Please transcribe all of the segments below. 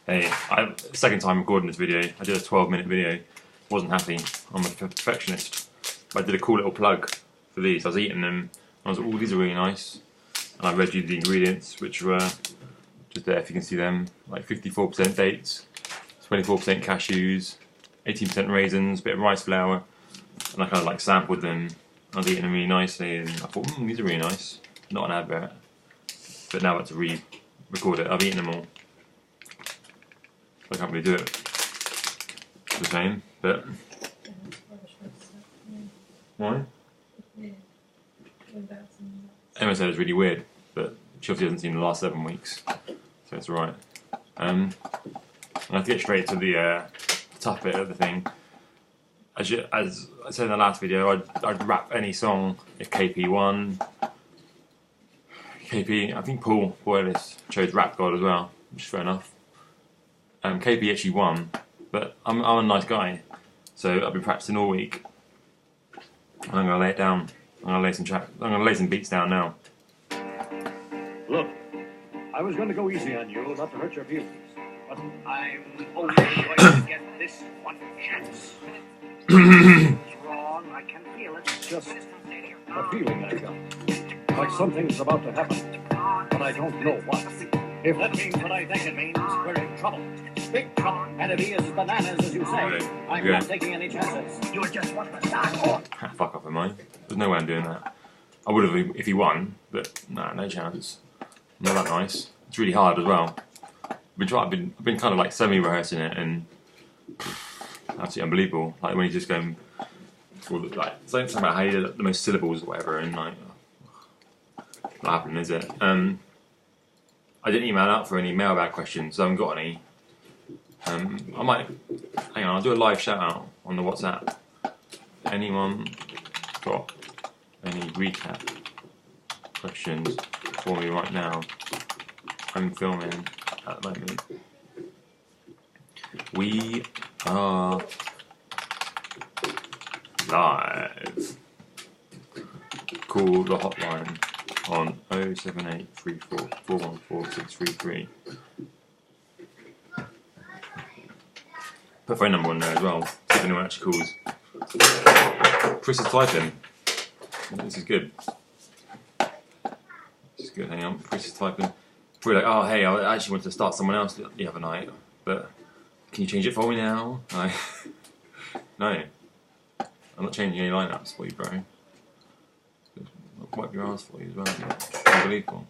Hey, second time recording this video. I did a 12-minute video. Wasn't happy. I'm a perfectionist. But I did a cool little plug for these. I was eating them. I was like, oh, these are really nice. And I read you the ingredients, which were just there if you can see them. Like 54% dates, 24% cashews, 18% raisins, a bit of rice flour. And I kind of like sampled them. I was eating them really nicely, and I thought, these are really nice. Not an advert. But now I have to re-record it. I've eaten them all. I can't really do it the same, but why? Emma said it's really weird, but she obviously hasn't seen the last 7 weeks, so it's alright. I have to get straight to the tough bit of the thing. As I said in the last video, I'd rap any song if KP won. KP, I think Paul Ellis chose Rap God as well, which is fair enough. KP actually won, but I'm a nice guy, so I've been practicing all week. And I'm gonna lay it down. I'm gonna lay some beats down now. Look, I was going to go easy on you, not to hurt your feelings, but I'm only going to get this one chance. It's wrong. I can feel it. It's just a feeling I got, like something's about to happen, but I don't know what. If that means what I think it means, we're in trouble. Big trouble. And if he is bananas, as you say, I'm not taking any chances. You're just what the start. Fuck off, am I? There's no way I'm doing that. I would have if he won, but nah, no chance. Not that nice. It's really hard as well. I've been kind of like semi-rehearsing it, and absolutely unbelievable. Like when he's just going for like something about how you do the most syllables or whatever, and like not happening, is it? I didn't email out for any mailbag questions, so I haven't got any. I might hang on. I'll do a live shout out on the WhatsApp. Anyone got any recap questions for me right now? I'm filming at the moment. We are live. Call the hotline on 07834 414 633. Put a phone number on there as well, see if anyone actually calls. Chris is typing. This is good. This is good, hang on. Chris is typing. Probably like, oh hey, I actually wanted to start someone else the other night, but can you change it for me now? No. I'm not changing any lineups for you, bro. I'll wipe your ass for you as well. Unbelievable.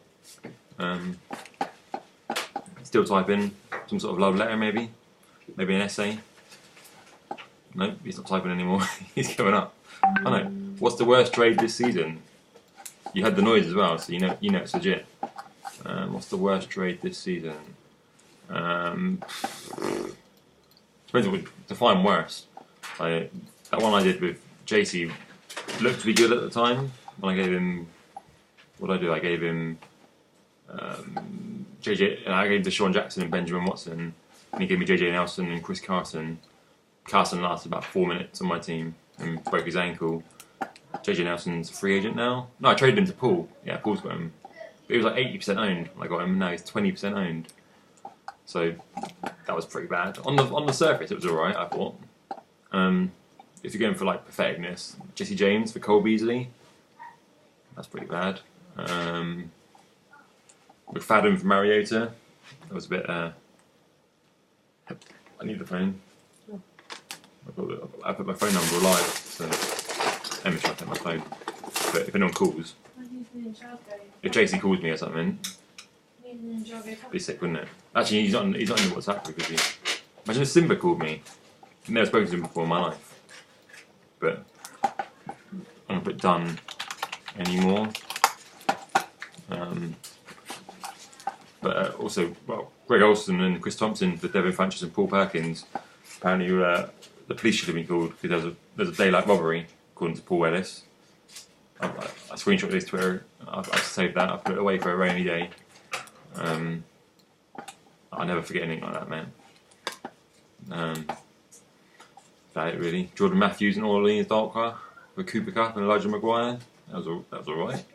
Still typing. Some sort of love letter maybe? Maybe an essay? Nope, he's not typing anymore. He's going up. I know. What's the worst trade this season? You had the noise as well, so you know it's legit. What's the worst trade this season? Depends what we define worst. That one I did with JC looked to be good at the time. When I gave him, what did I do? I gave him JJ. I gave him Deshaun Jackson and Benjamin Watson. And he gave me JJ Nelson and Chris Carson. Carson lasted about 4 minutes on my team and broke his ankle. JJ Nelson's a free agent now. No, I traded him to Paul. Yeah, Paul's got him. But he was like 80% owned. I got him. Now he's 20% owned. So that was pretty bad. On the surface, it was alright, I thought. If you're going for like patheticness, Jesse James for Cole Beasley. That's pretty bad. McFadden for Mariota. That was a bit. I need the phone. I put my phone number live, so Emma's trying to take my phone. But if anyone calls, if JC calls me or something, it'd be sick, wouldn't it? Actually, he's not in the WhatsApp group, is he? Imagine if Simba called me. I've never spoken to him before in my life. But I'm gonna put done anymore. But also, well, Greg Olsen and Chris Thompson for Devin Funchess and Paul Perkins. Apparently, the police should have been called because there's a daylight robbery, according to Paul Ellis. I screenshot his Twitter. I've saved that. I've put it away for a rainy day. I never forget anything like that, man. That it really. Jordan Matthews and Orleans Darkwa with Cooper Cup and Elijah Maguire. That was alright.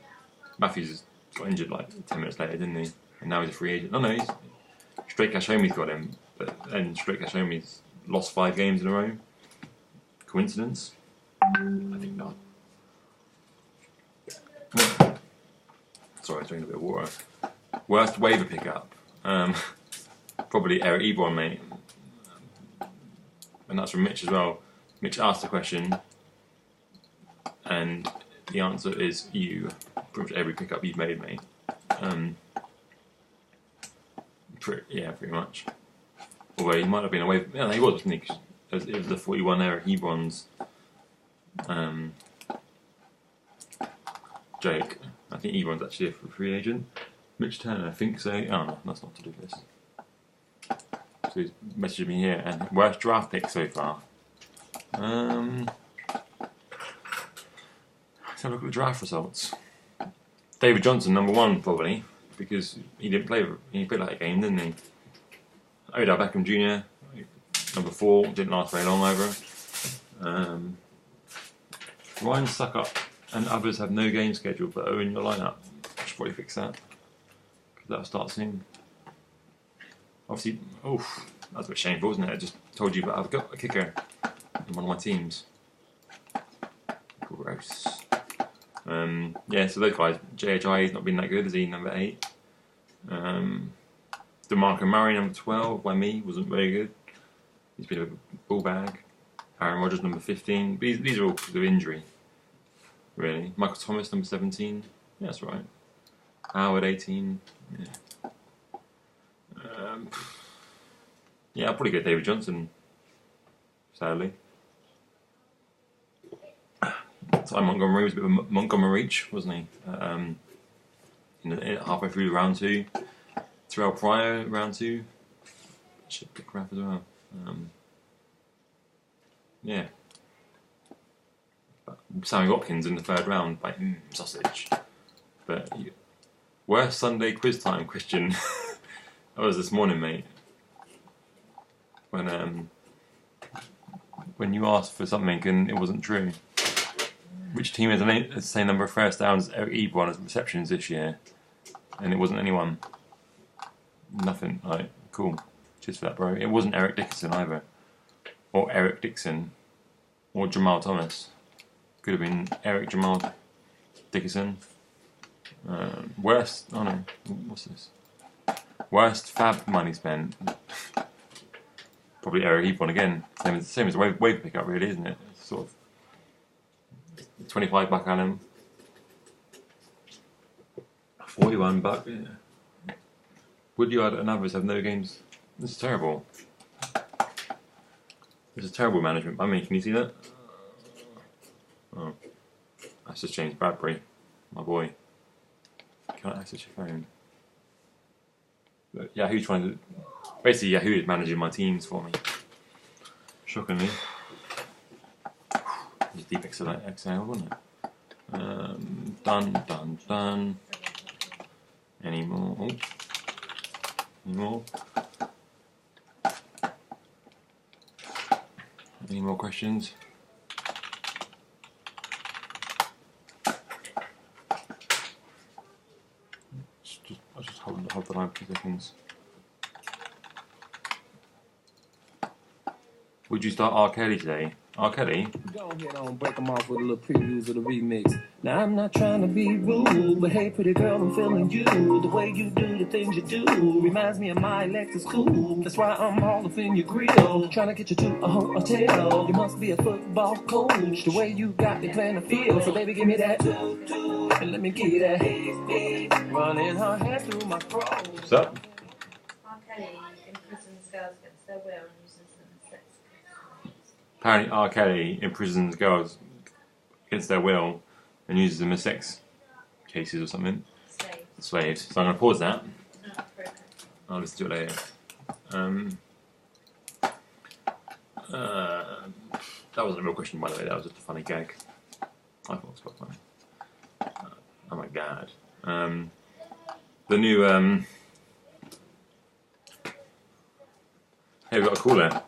Matthews got injured like 10 minutes later, didn't he? And now he's a free agent. No, he's straight cash home. He's got him. and Strick has shown me he's lost 5 games in a row. Coincidence? I think not. Sorry, I was drinking a bit of water. Worst waiver pickup? Probably Eric Ebron, mate. And that's from Mitch as well. Mitch asked the question, and the answer is you. Pretty much every pickup you've made, mate. Pretty much. Although he might have been away. Yeah, he was, wasn't he? 'Cause it was the 41 Eric Ebron's joke. I think Ebron's actually a free agent. Mitch Turner, I think so. Oh no, that's not to do with this. So he's messaging me here. And worst draft pick so far? Let's have a look at the draft results. David Johnson, number 1 probably, because he didn't play. He played like a game, didn't he? Odell Beckham Jr. number 4, didn't last very long either. Ryan Suckup and others have no game scheduled, but are in your lineup. I should probably fix that, because that'll start soon. Obviously, that's a bit shameful, isn't it? I just told you, but I've got a kicker in one of my teams. Gross. Yeah, so those guys, JHI's not been that good, is he? Number 8. DeMarco Murray, number 12, by me, wasn't very good. He's been a ball bag. Aaron Rodgers, number 15. These are all because of injury, really. Michael Thomas, number 17. Yeah, that's right. Howard, 18. Yeah. I'll probably go David Johnson, sadly. Ty Montgomery was a bit of a Montgomery reach, wasn't he? Halfway through round 2. Terrell Pryor, round 2. Should pick crap as well. Yeah. Sammy Watkins in the 3rd round by sausage. But worst Sunday quiz time question. That was this morning, mate. When you asked for something and it wasn't true. Which team has the same number of first downs as Eric Ebron as receptions this year? And it wasn't anyone. Nothing. Like, cool. Cheers for that, bro. It wasn't Eric Dickerson either. Or Eric Dixon. Or Jamal Thomas. Could have been Eric Jamal Dickerson. Worst. Oh no. What's this? Worst fab money spent. Probably Eric Ebron again. Same as a waiver pickup, really, isn't it? It's sort of 25 buck annum. 41 buck. Yeah. Woodyard and others have no games. This is terrible. This is terrible management by me. Can you see that? Oh, that's just James Bradbury, my boy. Can't access your phone. But Yahoo trying to. Basically, Yahoo is managing my teams for me. Shockingly. Just deep exhale, wasn't it? Done. Any more? Oh. Any more? Any more questions? I'll just hold the line for 2 seconds. Would you start R. Kelly today? R. Kelly? Go ahead on, break them off with a little previews of the remix. Now I'm not trying to be rude, but hey pretty girl, I'm feeling you. The way you do the things you do reminds me of my Lexus coupe. That's why I'm all up in your grill, trying to get you to a hotel. You must be a football coach, the way you got me playing the field. So baby, give me that and let me get that running her hair through my throat. What's up? R. Kelly imprisons girls against their will and uses them as sex. Apparently R. Kelly imprisons girls against their will and uses them as sex cases or something. Slaves. So I'm going to pause that. I'll listen to it later. That wasn't a real question, by the way. That was just a funny gag. I thought it was quite funny. Oh my god. The new... Hey, we've got a caller.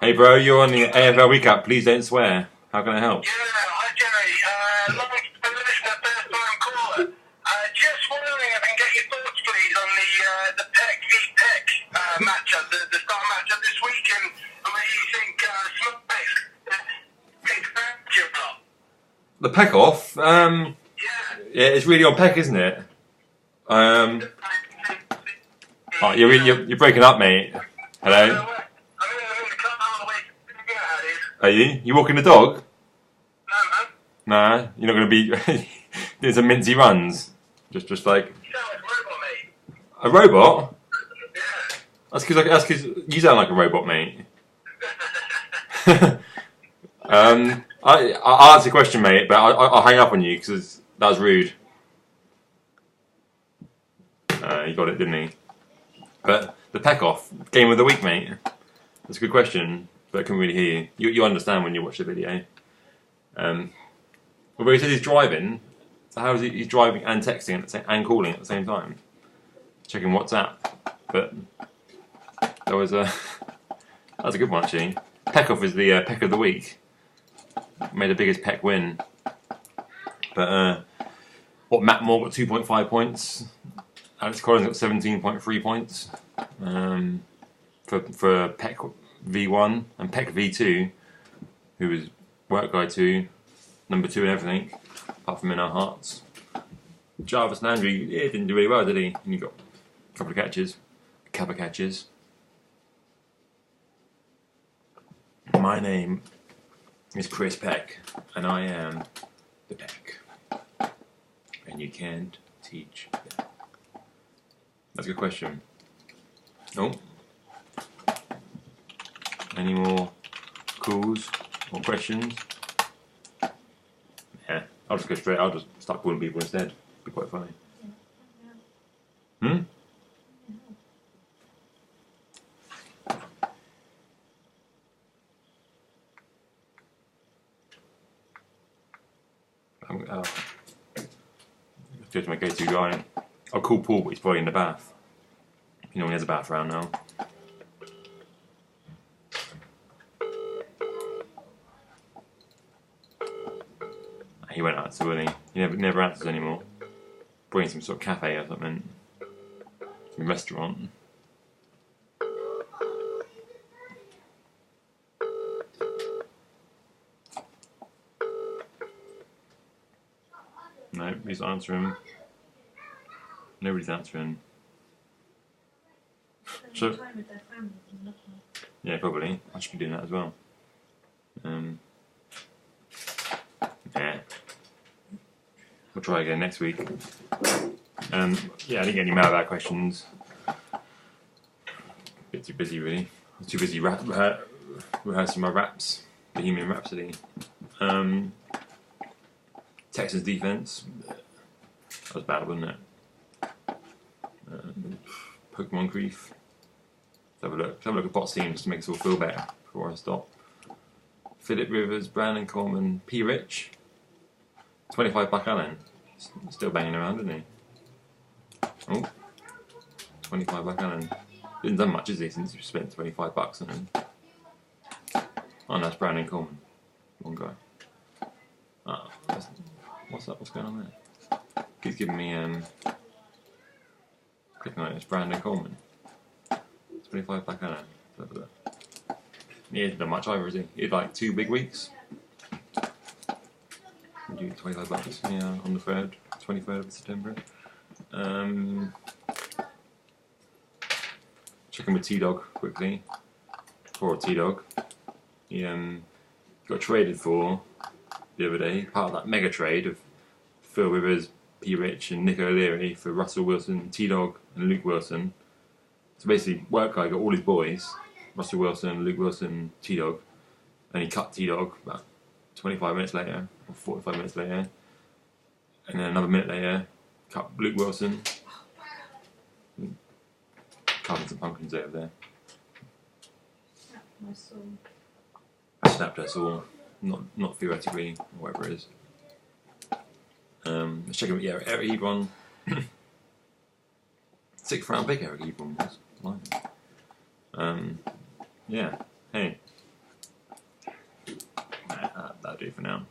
Hey bro, you're on the AFL recap. Please don't swear. How can I help? Yeah, hi Jerry. Long listener, first time caller. Just wondering if I can get your peck off. Yeah, it's really on peck, isn't it? Oh, you're breaking up, mate. Hello. Are you? You walking the dog? Nah, you're not going to be doing some mincy runs. Just like a robot. That's because you sound like a robot, mate. I'll answer the question, mate, but I'll hang up on you because that was rude. He got it, didn't he? But the peck off game of the week, mate. That's a good question, but I couldn't really hear you. You understand when you watch the video. Although he said he's driving, so how is he? He's driving and texting at the same, and calling at the same time, checking WhatsApp. But that was a that's a good one actually. Peck off is the peck of the week. Made the biggest peck win. But Matt Moore got 2.5 points. Alex Collins got 17.3 points for Peck V1 and Peck V2, who was work guy 2, number 2 and everything, apart from in our hearts. Jarvis Landry didn't do really well, did he? And he got a couple of catches, a couple of catches. My name is Chris Peck, and I am the Peck. And you can't teach that. That's a good question. Oh. Any more calls or questions? Yeah, I'll just go straight. I'll just start calling people instead. It'd be quite funny. Hmm? Go to my go-to guy. I'll call Paul, but he's probably in the bath. You know, he has a bath around now. He went out too early. He never answers anymore. Probably in some sort of cafe or something. Some restaurant. No, he's not answering. Nobody's answering. So, time with their families and nothing. yeah, probably. I should be doing that as well. Yeah. We'll try again next week. Yeah, I didn't get any mailbag questions. Bit too busy, really. I was too busy rehearsing my raps, Bohemian Rhapsody. Texas defense. That was bad, wasn't it? Pokemon grief. Let's have a look. Let's have a look at Bot's team just to make us all feel better before I stop. Philip Rivers, Brandon Coleman, P. Rich, 25 Buck Allen. Still banging around, isn't he? Oh, 25 Buck Allen. Didn't done much, is he, since he spent 25 bucks on him? Oh, no, that's Brandon Coleman. One guy. Oh, what's up? What's going on there? He's giving me clicking on it. It's Brandon Coleman. 25 Buck Allen. He hasn't done much either, is he? He had like 2 big weeks. Do 25 bucks, yeah, on the 23rd of September. Checking with T-Dog quickly. Poor T-Dog. He got traded for the other day, part of that mega trade of Phil Rivers, P. Rich and Nick O'Leary for Russell Wilson, T-Dog and Luke Wilson. So basically, work guy got all his boys, Russell Wilson, Luke Wilson, T-Dog, and he cut T-Dog about 25 minutes later, or 45 minutes later, and then another minute later, cut Luke Wilson. Carving some pumpkins over there. My soul. I snapped us all, not theoretically, or whatever it is. Let's check out, yeah, Eric Ebron. 6th round pick Eric Ebron was. Yeah, hey. That'll do for now.